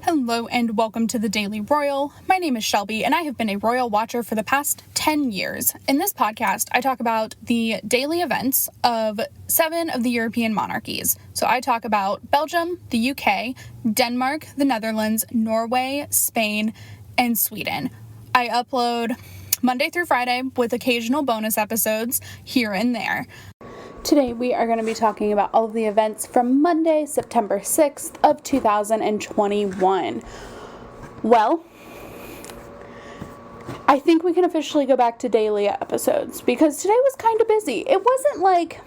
Hello and welcome to the Daily Royal. My name is Shelby and I have been a royal watcher for the past 10 years. In this podcast, I talk about the daily events of 7 of the European monarchies. So I talk about Belgium, the UK, Denmark, the Netherlands, Norway, Spain, and Sweden. I upload Monday through Friday with occasional bonus episodes here and there. Today we are going to be talking about all of the events from Monday, September 6th of 2021. Well, I think we can officially go back to daily episodes because today was kind of busy. It wasn't like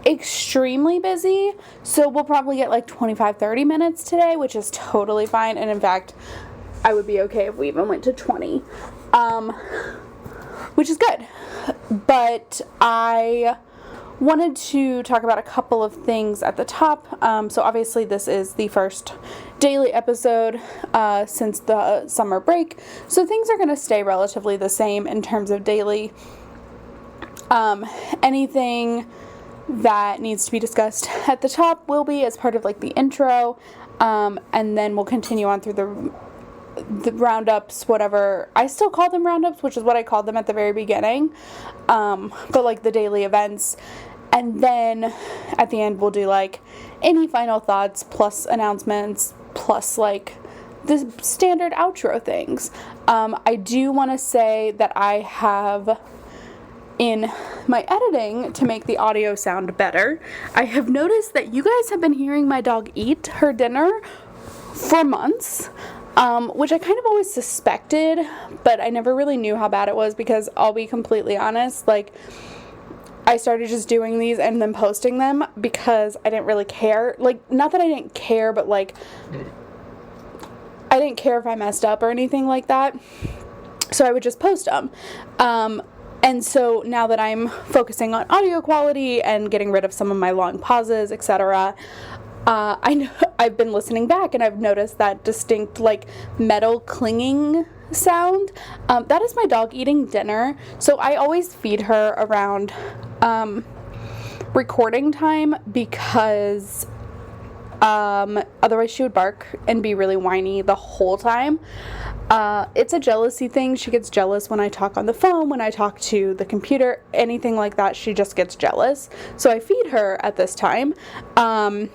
extremely busy, so we'll probably get like 25-30 minutes today, which is totally fine. And in fact, I would be okay if we even went to 20, which is good. But I wanted to talk about a couple of things at the top. So obviously this is the first daily episode since the summer break. So things are going to stay relatively the same in terms of daily. Anything that needs to be discussed at the top will be as part of like the intro. And then we'll continue on through the roundups, whatever. I still call them roundups, which is what I called them at the very beginning. But like the daily events. And then at the end, we'll do like any final thoughts plus announcements plus like the standard outro things. I do want to say that I have in my editing to make the audio sound better. I have noticed that you guys have been hearing my dog eat her dinner for months. Which I kind of always suspected, but I never really knew how bad it was because I'll be completely honest, like, I started just doing these and then posting them because I didn't really care. Like, not that I didn't care, but, like, I didn't care if I messed up or anything like that. So I would just post them. And so now that I'm focusing on audio quality and getting rid of some of my long pauses, etc., I've been listening back and I've noticed that distinct, like, metal clinging sound. That is my dog eating dinner. So I always feed her around recording time because otherwise she would bark and be really whiny the whole time. It's a jealousy thing. She gets jealous when I talk on the phone, when I talk to the computer, anything like that. She just gets jealous. So I feed her at this time. And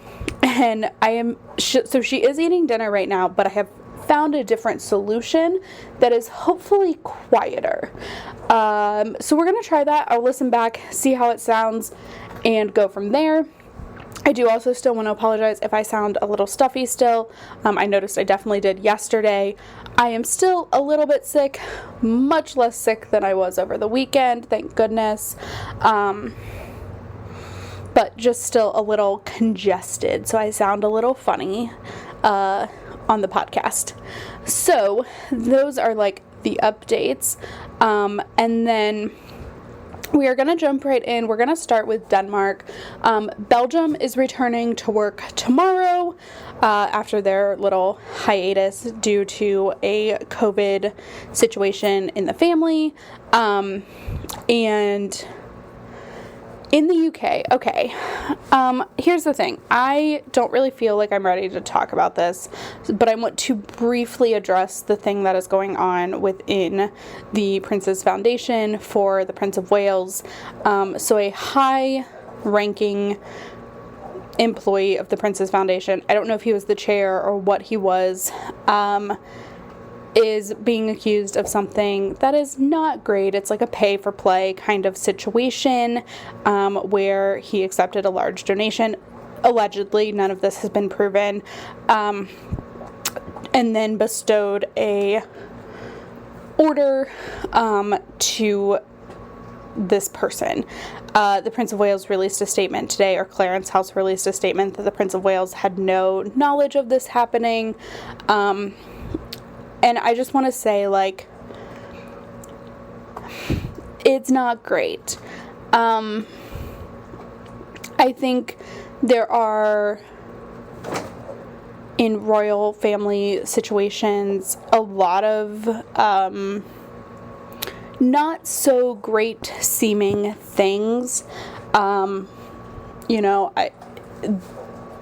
so she is eating dinner right now, but I have found a different solution that is hopefully quieter. So we're going to try that. I'll listen back, see how it sounds, and go from there. I do also still want to apologize if I sound a little stuffy still. I noticed I definitely did yesterday. I am still a little bit sick, much less sick than I was over the weekend, thank goodness. But just still a little congested, so I sound a little funny on the podcast. So those are like the updates. And then we are going to jump right in. We're going to start with Denmark. Belgium is returning to work tomorrow after their little hiatus due to a COVID situation in the family. And in the UK, okay, here's the thing. I don't really feel like I'm ready to talk about this, but I want to briefly address the thing that is going on within the Prince's Foundation for the Prince of Wales. So a high-ranking employee of the Prince's Foundation, I don't know if he was the chair or what he was, is being accused of something that is not great. It's like a pay-for-play kind of situation where he accepted a large donation. Allegedly, none of this has been proven. And then bestowed a order to this person. The Prince of Wales released a statement today, or Clarence House released a statement that the Prince of Wales had no knowledge of this happening. And I just want to say, like, it's not great. I think there are, in royal family situations, a lot of not so great seeming things.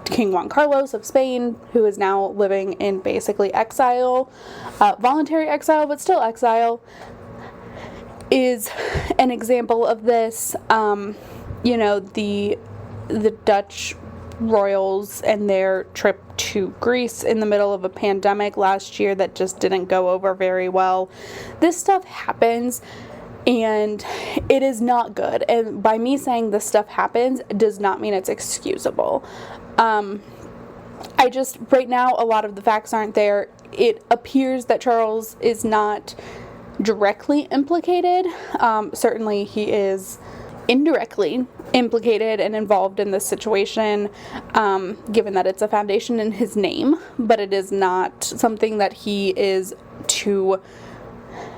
King Juan Carlos of Spain, who is now living in basically exile, voluntary exile, but still exile, is an example of this. The Dutch royals and their trip to Greece in the middle of a pandemic last year that just didn't go over very well. This stuff happens, and it is not good. And by me saying this stuff happens does not mean it's excusable. Right now, a lot of the facts aren't there. It appears that Charles is not directly implicated. Certainly he is indirectly implicated and involved in this situation, given that it's a foundation in his name, but it is not something that he is, to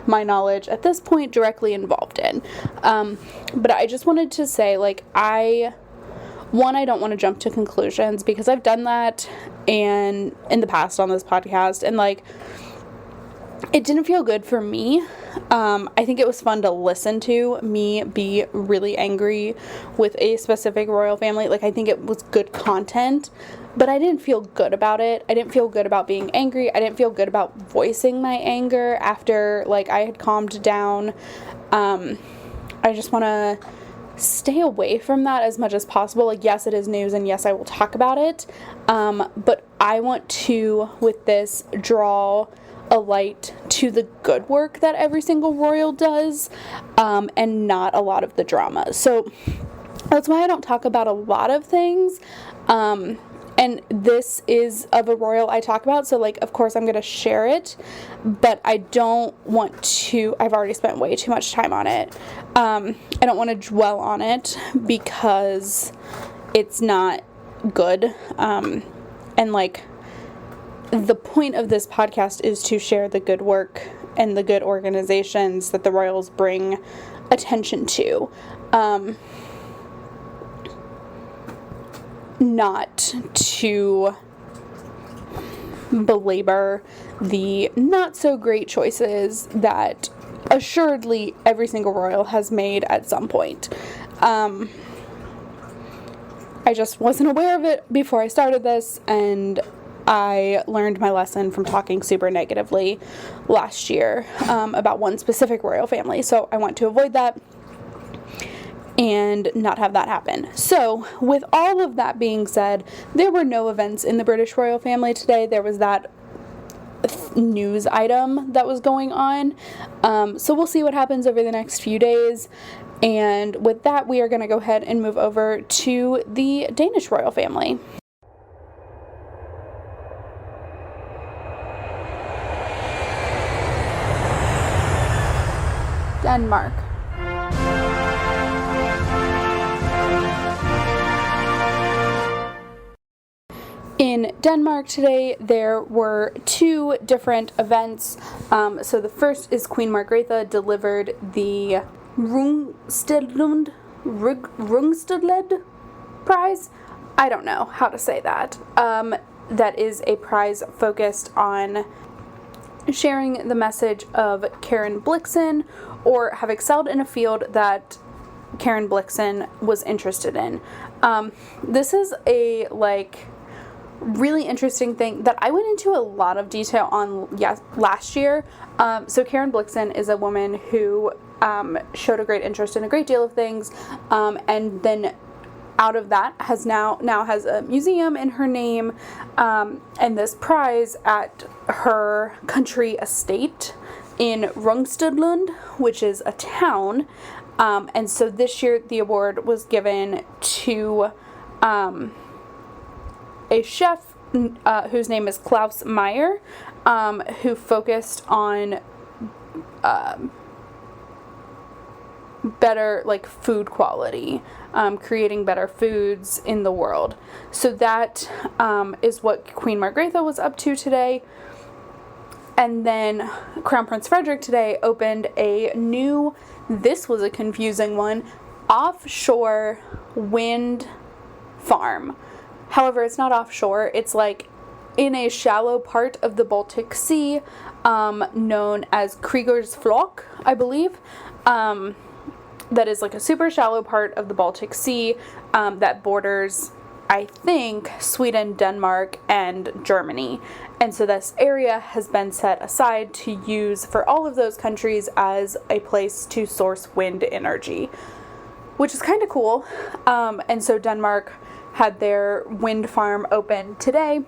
my knowledge at this point, directly involved in. But I just wanted to say, I don't want to jump to conclusions, because I've done that and in the past on this podcast, and it didn't feel good for me. I think it was fun to listen to me be really angry with a specific royal family. I think it was good content, but I didn't feel good about it. I didn't feel good about being angry. I didn't feel good about voicing my anger after, I had calmed down. I just want to stay away from that as much as possible. Yes, it is news, and yes, I will talk about it. But I want to, with this, draw a light to the good work that every single royal does, and not a lot of the drama. So that's why I don't talk about a lot of things. And this is of a royal I talk about, so of course I'm going to share it, but I don't want to, I've already spent way too much time on it. I don't want to dwell on it because it's not good. The point of this podcast is to share the good work and the good organizations that the royals bring attention to. Not to belabor the not so great choices that assuredly every single royal has made at some point. I just wasn't aware of it before I started this, and I learned my lesson from talking super negatively last year about one specific royal family. So I want to avoid that and not have that happen. So with all of that being said, there were no events in the British royal family today. There was that news item that was going on. So we'll see what happens over the next few days. And with that, we are going to go ahead and move over to the Danish royal family. Denmark. In Denmark today, there were two different events. So the first is Queen Margrethe delivered the Rungstedlund Prize. I don't know how to say that. That is a prize focused on sharing the message of Karen Blixen, or have excelled in a field that Karen Blixen was interested in. This is a really interesting thing that I went into a lot of detail on last year. So Karen Blixen is a woman who showed a great interest in a great deal of things, and then out of that now has a museum in her name, and this prize at her country estate in Rungstedlund, which is a town. And so this year the award was given to a chef whose name is Klaus Meyer, who focused on better food quality, creating better foods in the world. So that is what Queen Margrethe was up to today. And then Crown Prince Frederik today opened a new, this was a confusing one, offshore wind farm. However, it's not offshore. It's in a shallow part of the Baltic Sea, known as Kriegers Flak, I believe. That is a super shallow part of the Baltic Sea that borders I think, Sweden, Denmark, and Germany. And so this area has been set aside to use for all of those countries as a place to source wind energy, which is kind of cool. And so Denmark had their wind farm open today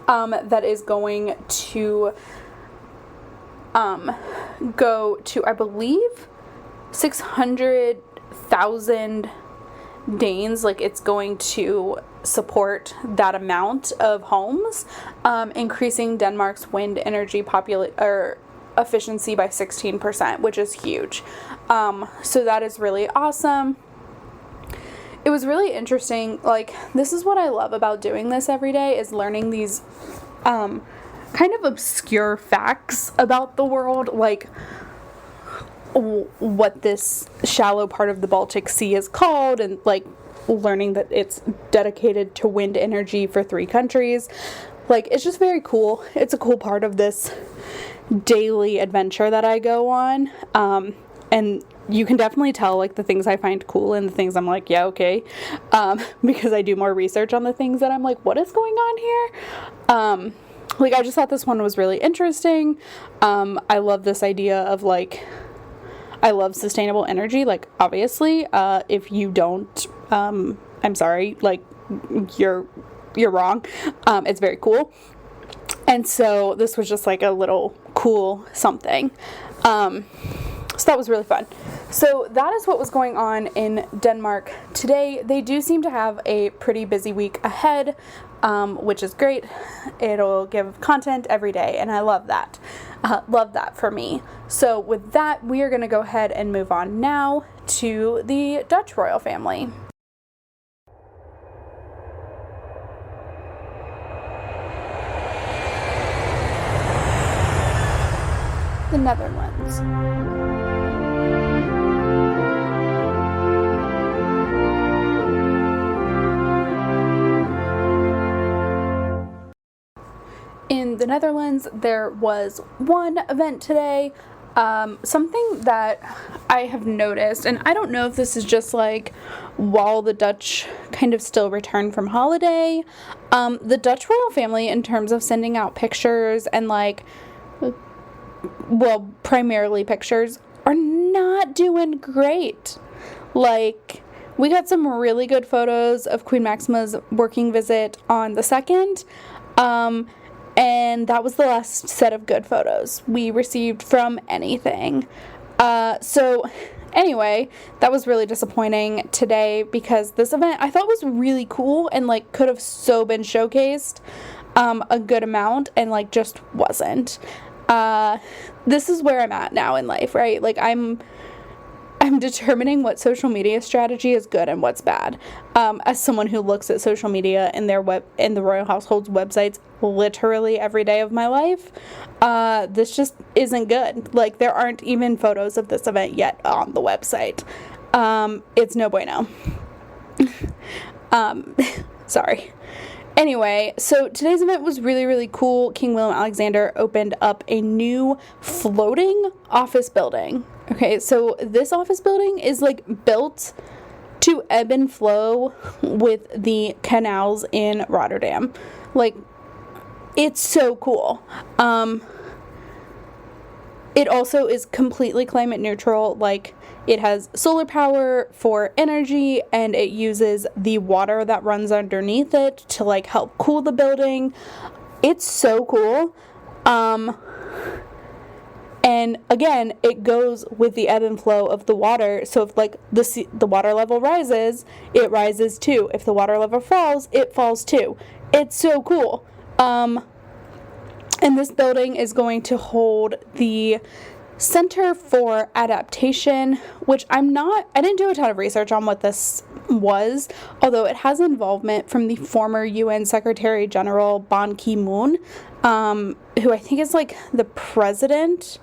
that is going to go to, I believe, 600,000 Danes. Like, it's going to support that amount of homes, increasing Denmark's wind energy efficiency by 16%, which is huge. So that is really awesome. It was really interesting. Like, this is what I love about doing this every day, is learning these kind of obscure facts about the world, like what this shallow part of the Baltic Sea is called, and like learning that it's dedicated to wind energy for 3 countries. Like, it's just very cool. It's a cool part of this daily adventure that I go on. And you can definitely tell, like, the things I find cool and the things I'm like, yeah, okay. Because I do more research on the things that I'm like, what is going on here? Like, I just thought this one was really interesting. I love this idea of, like, I love sustainable energy. Like, obviously, if you don't, I'm sorry, like, you're wrong. It's very cool. And so this was just like a little cool something. So that was really fun. So that is what was going on in Denmark today. They do seem to have a pretty busy week ahead, which is great. It'll give content every day, and I love that. Love that for me. So with that, we are going to go ahead and move on now to the Dutch royal family. The Netherlands. In the Netherlands, there was one event today, something that I have noticed, and I don't know if this is just like while the Dutch kind of still return from holiday, the Dutch royal family, in terms of sending out pictures and like, well, primarily pictures, are not doing great. Like, we got some really good photos of Queen Maxima's working visit on the 2nd, and that was the last set of good photos we received from anything. So anyway, that was really disappointing today, because this event I thought was really cool and like could have so been showcased a good amount, and like just wasn't. This is where I'm at now in life, right? Like, I'm determining what social media strategy is good and what's bad. As someone who looks at social media in the royal household's websites literally every day of my life, this just isn't good. Like, there aren't even photos of this event yet on the website. It's no bueno. Sorry. Anyway, so today's event was really, really cool. King Willem Alexander opened up a new floating office building. Okay, so this office building is like built to ebb and flow with the canals in Rotterdam. Like, it's so cool. It also is completely climate neutral. Like, it has solar power for energy, and it uses the water that runs underneath it to like help cool the building. It's so cool. And again, it goes with the ebb and flow of the water. So if like the water level rises, it rises too. If the water level falls, it falls too. It's so cool. And this building is going to hold the Center for Adaptation, which I didn't do a ton of research on what this was, although it has involvement from the former UN Secretary General Ban Ki-moon, who I think is like the president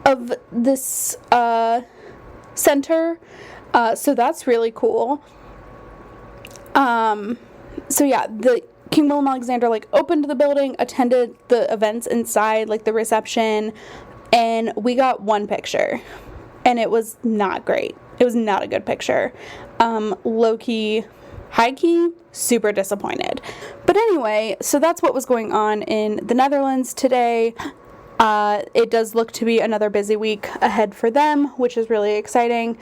of this center. So that's really cool. So yeah, the King Willem Alexander like opened the building, attended the events inside, like the reception, and we got one picture, and it was not great. It was not a good picture. Low-key, high-key, super disappointed. But anyway, so that's what was going on in the Netherlands today. It does look to be another busy week ahead for them, which is really exciting.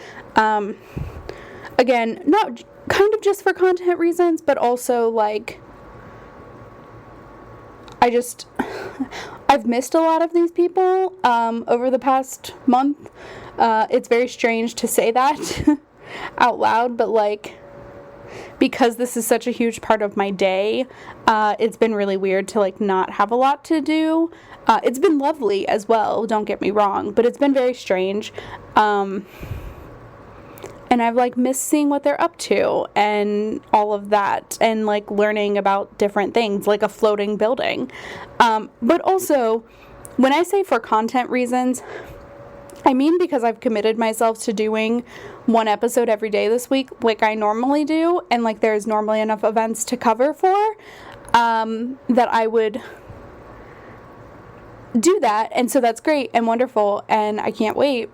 Again, not kind of just for content reasons, but also like I've missed a lot of these people over the past month. It's very strange to say that out loud, but like, because this is such a huge part of my day, it's been really weird to like not have a lot to do. It's been lovely as well, don't get me wrong, but it's been very strange. And I've like missed seeing what they're up to and all of that, and like learning about different things like a floating building. But also, when I say for content reasons, I mean because I've committed myself to doing one episode every day this week like I normally do, and like there's normally enough events to cover for that I would do that, and so that's great and wonderful, and I can't wait.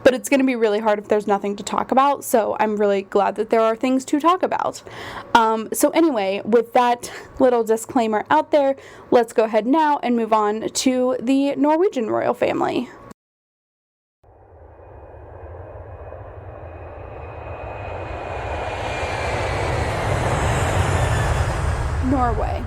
But it's going to be really hard if there's nothing to talk about, so I'm really glad that there are things to talk about. So anyway, with that little disclaimer out there, let's go ahead now and move on to the Norwegian royal family. Norway.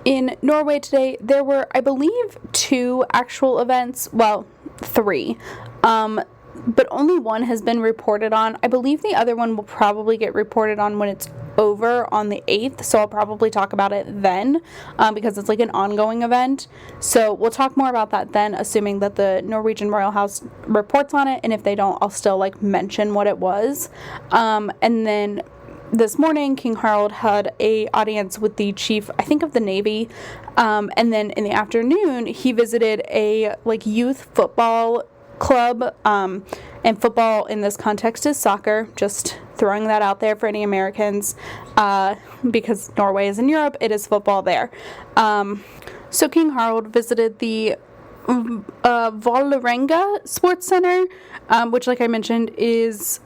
In Norway today, there were, I believe, 2 actual events. Well, 3. But only one has been reported on. I believe the other one will probably get reported on when it's over on the 8th, so I'll probably talk about it then, because it's like an ongoing event. So we'll talk more about that then, assuming that the Norwegian Royal House reports on it, and if they don't, I'll still like mention what it was. And then this morning, King Harald had a audience with the chief, I think, of the Navy, and then in the afternoon, he visited a like youth football club, and football in this context is soccer, just throwing that out there for any Americans, because Norway is in Europe, it is football there. So King Harald visited the Vålerenga Sports Center, which, like I mentioned, is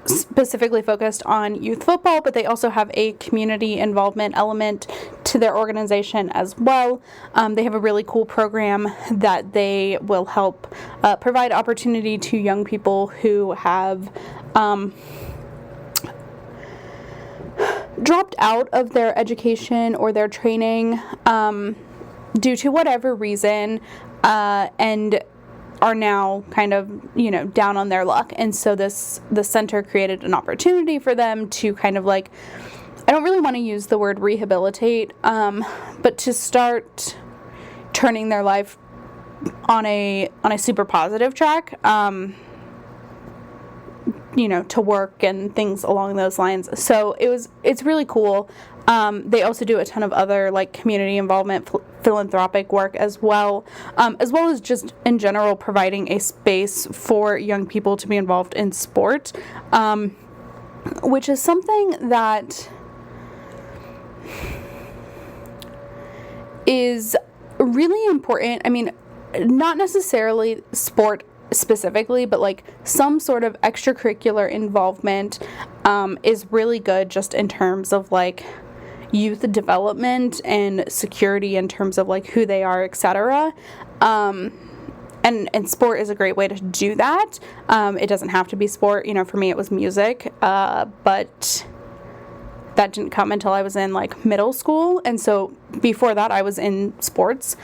specifically focused on youth football, but they also have a community involvement element to their organization as well. They have a really cool program that they will help provide opportunity to young people who have dropped out of their education or their training due to whatever reason, and are now kind of, down on their luck. And so the center created an opportunity for them to kind of like, I don't really want to use the word rehabilitate, but to start turning their life on a super positive track, to work and things along those lines. So it's really cool. They also do a ton of other like community involvement, philanthropic work as well as just in general providing a space for young people to be involved in sport, which is something that is really important. I mean, not necessarily sport specifically, but like some sort of extracurricular involvement is really good just in terms of like youth development and security in terms of like who they are, etc. And sport is a great way to do that. It doesn't have to be sport. For me it was music, but that didn't come until I was in like middle school, and so before that I was in sports.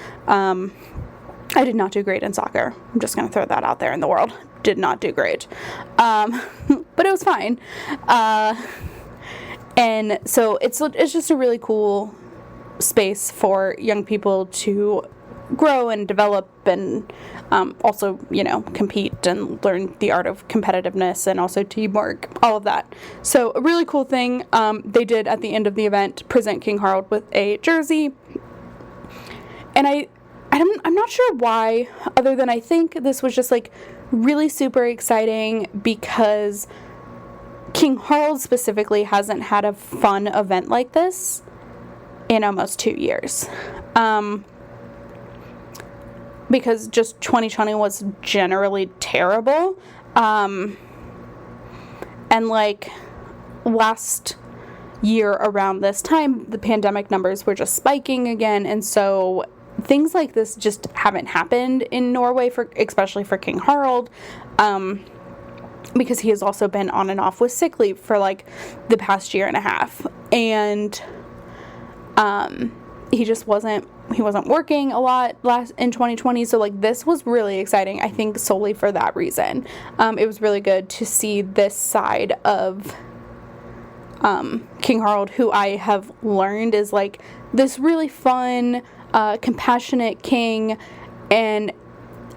I did not do great in soccer. I'm just going to throw that out there in the world. Did not do great. But it was fine. And so it's just a really cool space for young people to grow and develop and also, compete and learn the art of competitiveness and also teamwork, all of that. So a really cool thing. They did at the end of the event present King Harald with a jersey. And I'm not sure why, other than I think this was just like really super exciting because King Harald specifically hasn't had a fun event like this in almost 2 years. Because just 2020 was generally terrible. And like last year around this time, the pandemic numbers were just spiking again. And so things like this just haven't happened in Norway, especially for King Harald. Because he has also been on and off with sick leave for like the past year and a half. And he wasn't working a lot in 2020, so like this was really exciting, I think, solely for that reason. It was really good to see this side of King Harald, who I have learned is like this really fun, compassionate king. And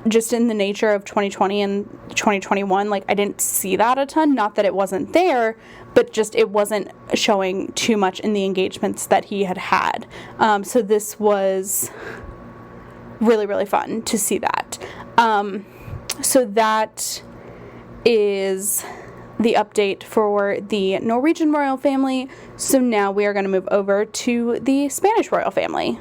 just in the nature of 2020 and 2021, like I didn't see that a ton. Not that it wasn't there, but just it wasn't showing too much in the engagements that he had. So this was really, really fun to see that. So that is the update for the Norwegian royal family. So now we are going to move over to the Spanish royal family.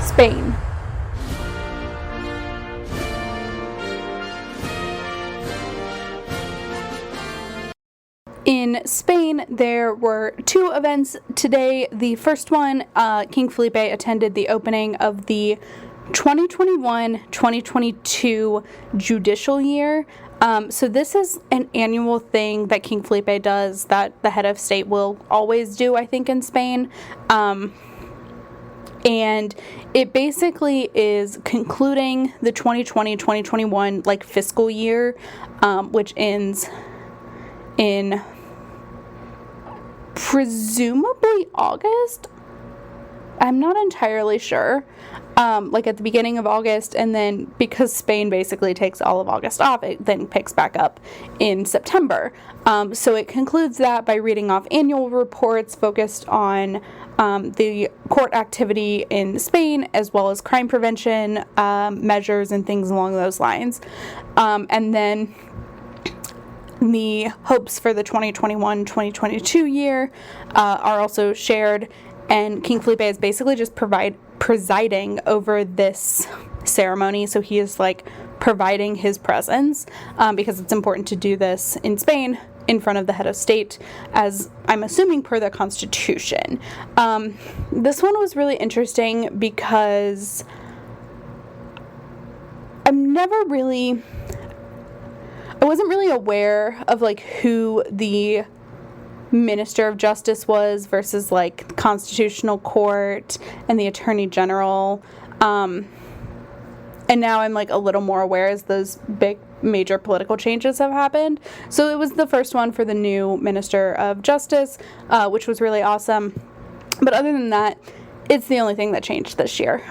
Spain. In Spain, there were 2 events today. The first one, King Felipe attended the opening of the 2021-2022 judicial year. So this is an annual thing that King Felipe does that the head of state will always do, I think, in Spain. And it basically is concluding the 2020-2021 like fiscal year, which ends in presumably August. I'm not entirely sure. Like at the beginning of August, and then because Spain basically takes all of August off, it then picks back up in September. So it concludes that by reading off annual reports focused on the court activity in Spain, as well as crime prevention measures and things along those lines. And then the hopes for the 2021-2022 year are also shared, and King Felipe is basically just presiding over this ceremony. So he is like providing his presence because it's important to do this in Spain in front of the head of state, as I'm assuming per the Constitution. This one was really interesting because I wasn't really aware of like who the Minister of Justice was versus like the Constitutional Court and the Attorney General. And now I'm like a little more aware as those big major political changes have happened. So it was the first one for the new Minister of Justice, which was really awesome. But other than that, it's the only thing that changed this year.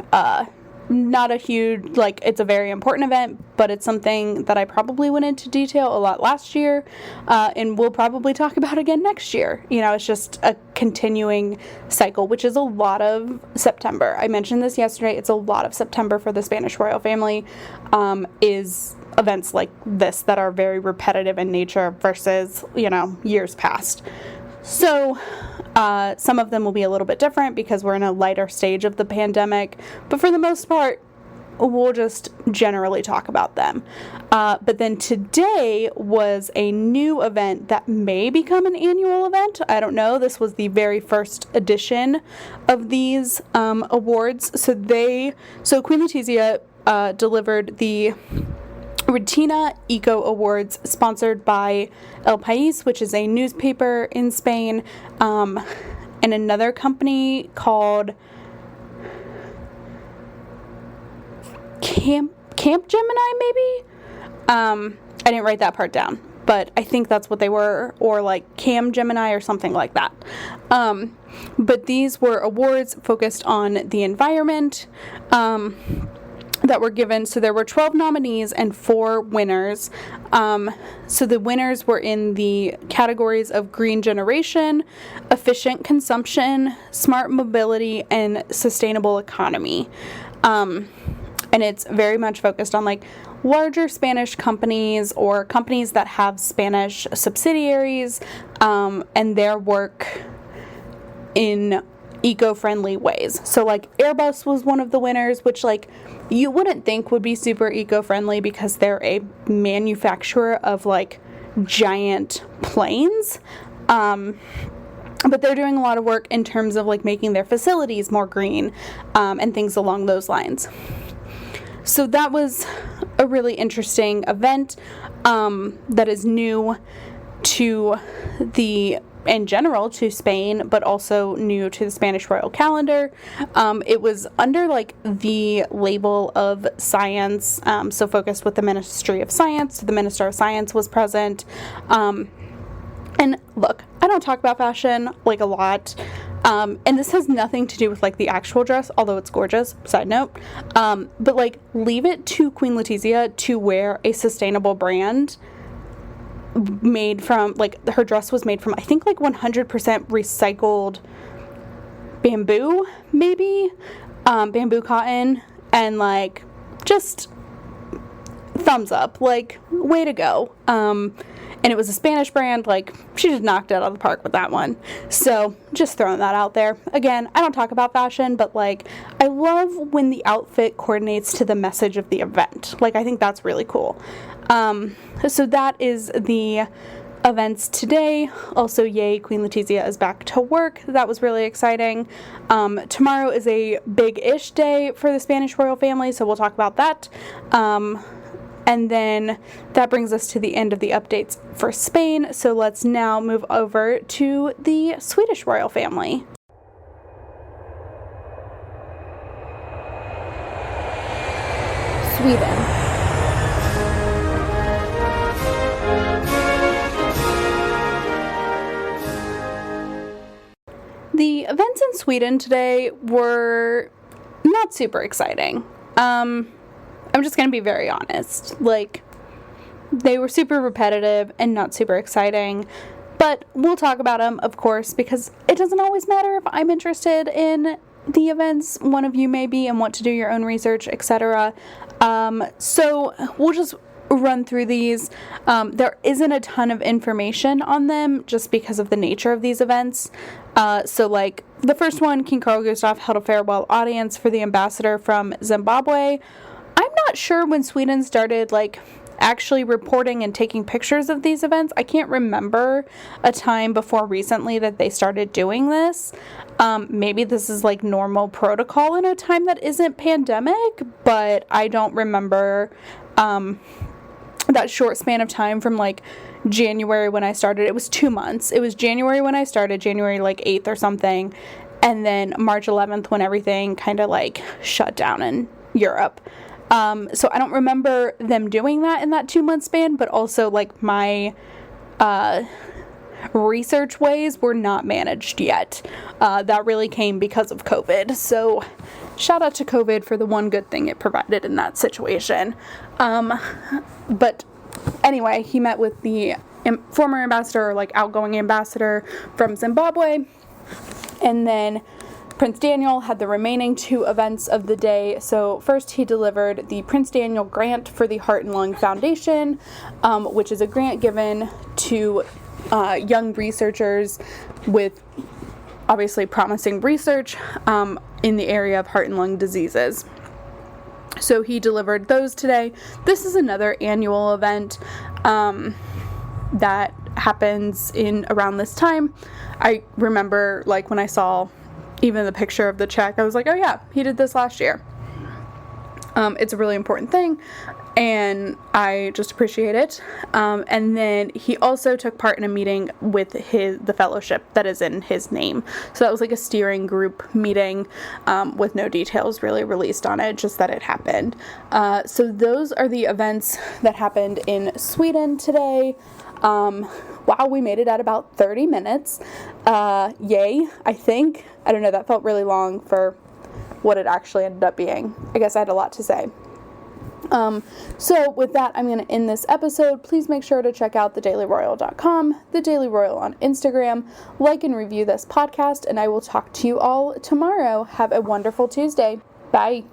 Not a huge, like, it's a very important event, but it's something that I probably went into detail a lot last year, and we'll probably talk about again next year. You know, it's just a continuing cycle, which is a lot of September. I mentioned this yesterday. It's a lot of September for the Spanish royal family, is events like this that are very repetitive in nature versus, you know, years past. So some of them will be a little bit different because we're in a lighter stage of the pandemic, but for the most part, we'll just generally talk about them. But then today was a new event that may become an annual event. I don't know. This was the very first edition of these awards. So Queen Letizia delivered the Retina Eco Awards, sponsored by El País, which is a newspaper in Spain, and another company called Camp Gemini, maybe? I didn't write that part down, but I think that's what they were, or like Cam Gemini or something like that. But these were awards focused on the environment, that were given. So there were 12 nominees and 4 winners. So the winners were in the categories of green generation, efficient consumption, smart mobility, and sustainable economy. And it's very much focused on like larger Spanish companies or companies that have Spanish subsidiaries, and their work in eco-friendly ways. So like Airbus was one of the winners, which like you wouldn't think would be super eco-friendly because they're a manufacturer of like giant planes. But they're doing a lot of work in terms of like making their facilities more green, and things along those lines. So that was a really interesting event, that is new to in general to Spain, but also new to the Spanish royal calendar. It was under like the label of science, so focused with the Ministry of Science. The Minister of Science was present. And look, I don't talk about fashion like a lot. And this has nothing to do with like the actual dress, although it's gorgeous, side note. But like leave it to Queen Letizia to wear a sustainable brand made from like, her dress was made from I think like 100% recycled bamboo, maybe, bamboo cotton, and like just thumbs up, like way to go. And it was a Spanish brand. Like, she just knocked it out of the park with that one. So, just throwing that out there. Again, I don't talk about fashion, but, like, I love when the outfit coordinates to the message of the event. Like, I think that's really cool. So that is the events today. Also, yay, Queen Letizia is back to work. That was really exciting. Tomorrow is a big-ish day for the Spanish royal family, so we'll talk about that. And then that brings us to the end of the updates for Spain. So let's now move over to the Swedish royal family. Sweden. The events in Sweden today were not super exciting. I'm just going to be very honest. Like, they were super repetitive and not super exciting. But we'll talk about them, of course, because it doesn't always matter if I'm interested in the events. One of you may be and want to do your own research, etc. So we'll just run through these. There isn't a ton of information on them just because of the nature of these events. So like the first one, King Carl Gustaf held a farewell audience for the ambassador from Zimbabwe. I'm not sure when Sweden started like actually reporting and taking pictures of these events. I can't remember a time before recently that they started doing this. Maybe this is like normal protocol in a time that isn't pandemic, but I don't remember that short span of time from like January when I started. It was 2 months. It was January when I started, January like 8th or something, and then March 11th when everything kind of like shut down in Europe. So I don't remember them doing that in that 2 month span, but also like my research ways were not managed yet. That really came because of COVID. So shout out to COVID for the one good thing it provided in that situation. But anyway, he met with the former ambassador, or like outgoing ambassador from Zimbabwe, and then Prince Daniel had the remaining 2 events of the day. So first he delivered the Prince Daniel Grant for the Heart and Lung Foundation, which is a grant given to young researchers with obviously promising research in the area of heart and lung diseases. So he delivered those today. This is another annual event that happens in around this time. I remember like when I saw even the picture of the check, I was like, oh yeah, he did this last year. It's a really important thing, and I just appreciate it. And then he also took part in a meeting with the fellowship that is in his name. So that was like a steering group meeting with no details really released on it, just that it happened. So those are the events that happened in Sweden today. Wow, we made it at about 30 minutes. Yay, I think. I don't know, that felt really long for what it actually ended up being. I guess I had a lot to say. So with that, I'm going to end this episode. Please make sure to check out thedailyroyal.com, The Daily Royal on Instagram, like and review this podcast, and I will talk to you all tomorrow. Have a wonderful Tuesday. Bye.